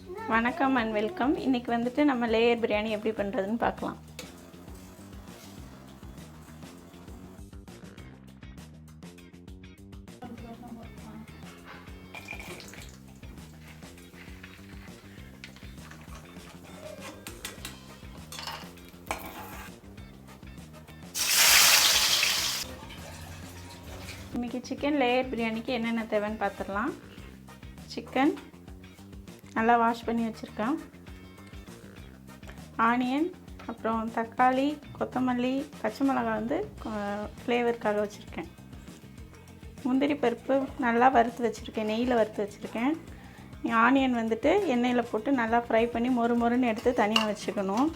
வணக்கம் and welcome. இன்றைக்கி வந்துட்டு நம்ம லேயர் பிரியாணி எப்படி பண்ணுறதுன்னு பார்க்கலாம். இன்றைக்கி சிக்கன் லேயர் பிரியாணிக்கு என்னென்ன தேவைன்னு பார்த்துடலாம். சிக்கன் நல்லா வாஷ் பண்ணி வச்சுருக்கேன். ஆனியன், அப்புறம் தக்காளி, கொத்தமல்லி, பச்சை மிளகாய் வந்து ஃப்ளேவருக்காக வச்சுருக்கேன். முந்திரி பருப்பு நல்லா வறுத்து வச்சுருக்கேன், நெய்யில் வறுத்து வச்சுருக்கேன். ஆனியன் வந்துட்டு எண்ணெயில் போட்டு நல்லா ஃப்ரை பண்ணி மொறு மொறுன்னு எடுத்து தனியாக வச்சுக்கணும்.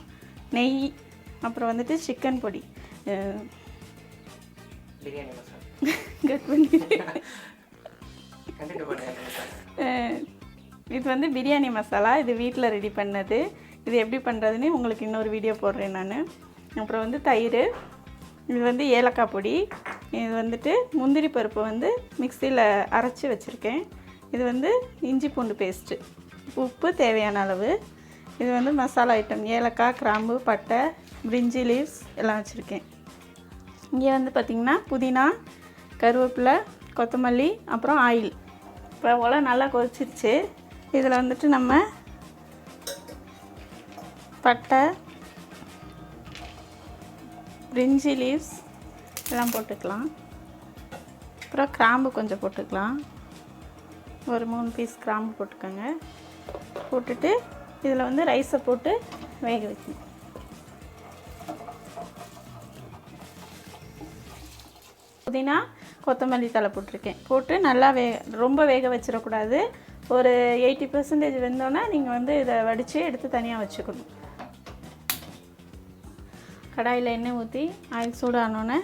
நெய், அப்புறம் வந்துட்டு சிக்கன் பொடி, பிரியாணி மசாலா கட் பண்ணி இது வந்து பிரியாணி மசாலா. இது வீட்டில் ரெடி பண்ணது. இது எப்படி பண்ணுறதுன்னு உங்களுக்கு இன்னொரு வீடியோ போடுறேன் நான். அப்புறம் வந்து தயிர், இது வந்து ஏலக்காய் பொடி, இது வந்துட்டு முந்திரி பருப்பு வந்து மிக்சியில் அரைச்சி வச்சுருக்கேன். இது வந்து இஞ்சி பூண்டு பேஸ்ட்டு, உப்பு தேவையான அளவு. இது வந்து மசாலா ஐட்டம், ஏலக்காய், கிராம்பு, பட்டை, பிரிஞ்சி லீவ்ஸ் எல்லாம் வச்சுருக்கேன். இங்கே வந்து பார்த்திங்கன்னா புதினா, கருவேப்பிலை, கொத்தமல்லி, அப்புறம் ஆயில். இப்போ உலை நல்லா கொதிச்சிருச்சு. இதில் வந்துட்டு நம்ம பட்டை, பிரிஞ்சி லீவ்ஸ் எல்லாம் போட்டுக்கலாம். அப்புறம் கிராம்பு கொஞ்சம் போட்டுக்கலாம். ஒரு 3 பீஸ் கிராம்பு போட்டுக்கோங்க. போட்டுட்டு இதில் வந்து ரைஸை போட்டு வேக வைக்கணும். புதினா, கொத்தமல்லி தழை போட்டிருக்கேன். போட்டு நல்லா ரொம்ப வேக வச்சிடக்கூடாது. ஒரு 80% வெந்தோன்னா நீங்கள் வந்து இதை வடித்து எடுத்து தனியாக வச்சுக்கணும். கடாயில் எண்ணெய் ஊற்றி ஆயில் சூடானோன்னே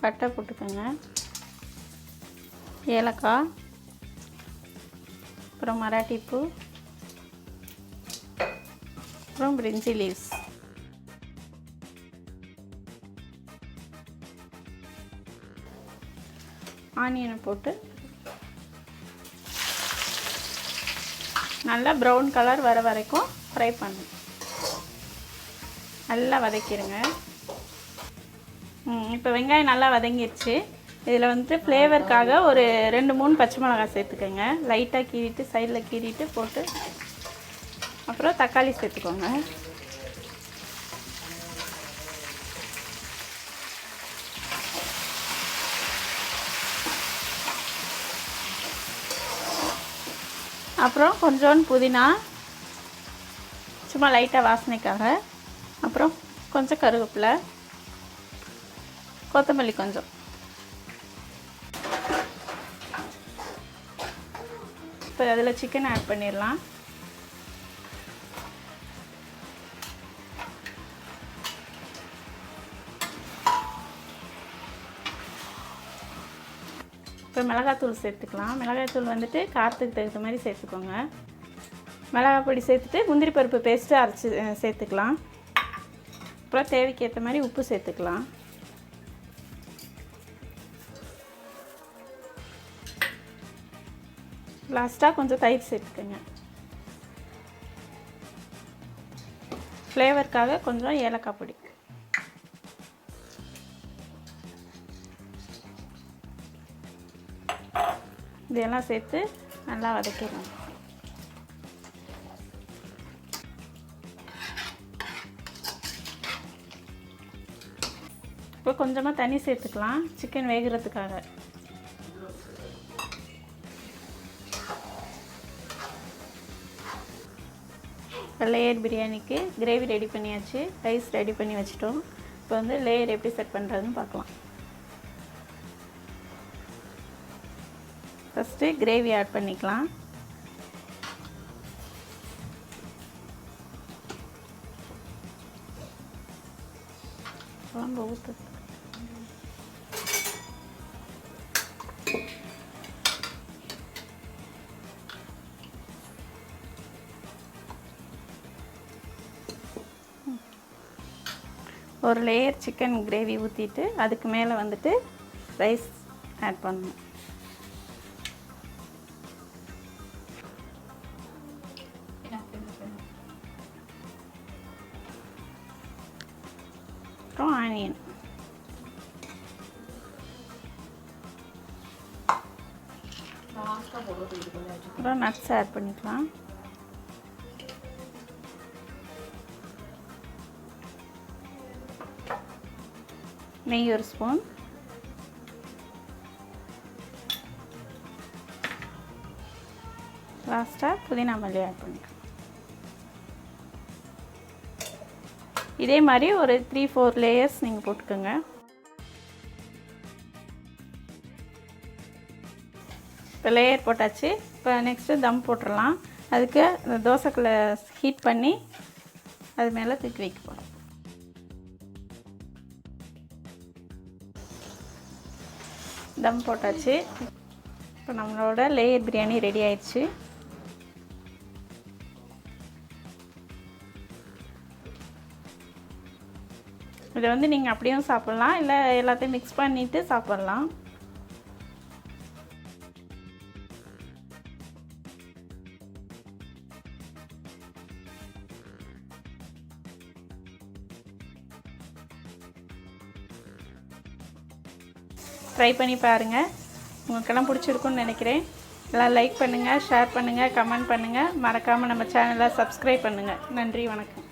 பட்டை போட்டுக்கோங்க, ஏலக்காய், அப்புறம் மராட்டிப்பூ, அப்புறம் பிரிஞ்சி லீவ்ஸ். ஆனியனை போட்டு நல்லா ப்ரௌன் கலர் வர வரைக்கும் ஃப்ரை பண்ணணும். நல்லா வதக்கிடுங்க. இப்போ வெங்காயம் நல்லா வதங்கிடுச்சு. இதில் வந்துட்டு ஃப்ளேவருக்காக ஒரு 2-3 பச்சை மிளகாய் சேர்த்துக்கோங்க. லைட்டாக கீறிட்டு சைடில் கீறிட்டு போட்டு, அப்புறம் தக்காளி சேர்த்துக்கோங்க. அப்புறம் கொஞ்சோண்டு புதினா, சும்மா லைட்டாக வாசனைக்காக. அப்புறம் கொஞ்சம் கருவேப்பிலை, கொத்தமல்லி கொஞ்சம். இப்போ அதில் சிக்கன் ஆட் பண்ணிடலாம். இப்போ மிளகாத்தூள் சேர்த்துக்கலாம். மிளகாய்த்தூள் வந்துட்டு காரத்துக்கு தகுந்த மாதிரி சேர்த்துக்கோங்க. மிளகாய் பொடி சேர்த்துட்டு முந்திரி பருப்பு பேஸ்ட்டு அரைச்சி சேர்த்துக்கலாம். அப்புறம் தேவைக்கு ஏற்ற மாதிரி உப்பு சேர்த்துக்கலாம். லாஸ்ட்டாக கொஞ்சம் தயிர் சேர்த்துக்கோங்க. ஃப்ளேவருக்காக கொஞ்சம் ஏலக்காய் பொடி. இதெல்லாம் சேர்த்து நல்லா வதக்கிடணும். இப்போ கொஞ்சமாக தண்ணி சேர்த்துக்கலாம் சிக்கன் வேகிறதுக்காக. லேயர் பிரியாணிக்கு கிரேவி ரெடி பண்ணியாச்சு, ரைஸ் ரெடி பண்ணி வச்சிட்டோம். இப்போ வந்து லேயர் எப்படி செட் பண்ணுறதுன்னு பார்க்கலாம். ஃபஸ்ட்டு கிரேவி ஆட் பண்ணிக்கலாம். குழம்பு ஊற்று. ஒரு லேயர் சிக்கன் கிரேவி ஊற்றிட்டு அதுக்கு மேலே வந்துட்டு ரைஸ் ஆட் பண்ணணும். ஆனியன். அப்புறம் நட்ஸ் ஆட் பண்ணிக்கலாம். நெய் ஒரு ஸ்பூன். லாஸ்ட்டாக புதினா மல்லி ஆட் பண்ணிக்கலாம். இதே மாதிரி ஒரு 3-4 லேயர்ஸ் நீங்கள் போட்டுக்கோங்க. இப்போ லேயர் போட்டாச்சு. இப்போ நெக்ஸ்ட்டு தம் போட்டுடலாம். அதுக்கு தோசைக்கல்லை ஹீட் பண்ணி அது மேலே தூக்கி வைக்க போகிறோம். தம் போட்டாச்சு. இப்போ நம்மளோட லேயர் பிரியாணி ரெடி ஆயிடுச்சு. இதை வந்து நீங்கள் அப்படியும் சாப்பிட்லாம், இல்லை எல்லாத்தையும் மிக்ஸ் பண்ணிவிட்டு சாப்பிட்லாம். ட்ரை பண்ணி பாருங்கள். உங்களுக்கெல்லாம் பிடிச்சிருக்குன்னு நினைக்கிறேன். எல்லாம் லைக் பண்ணுங்கள், ஷேர் பண்ணுங்கள், கமெண்ட் பண்ணுங்கள். மறக்காமல் நம்ம சேனலை சப்ஸ்கிரைப் பண்ணுங்கள். நன்றி, வணக்கம்.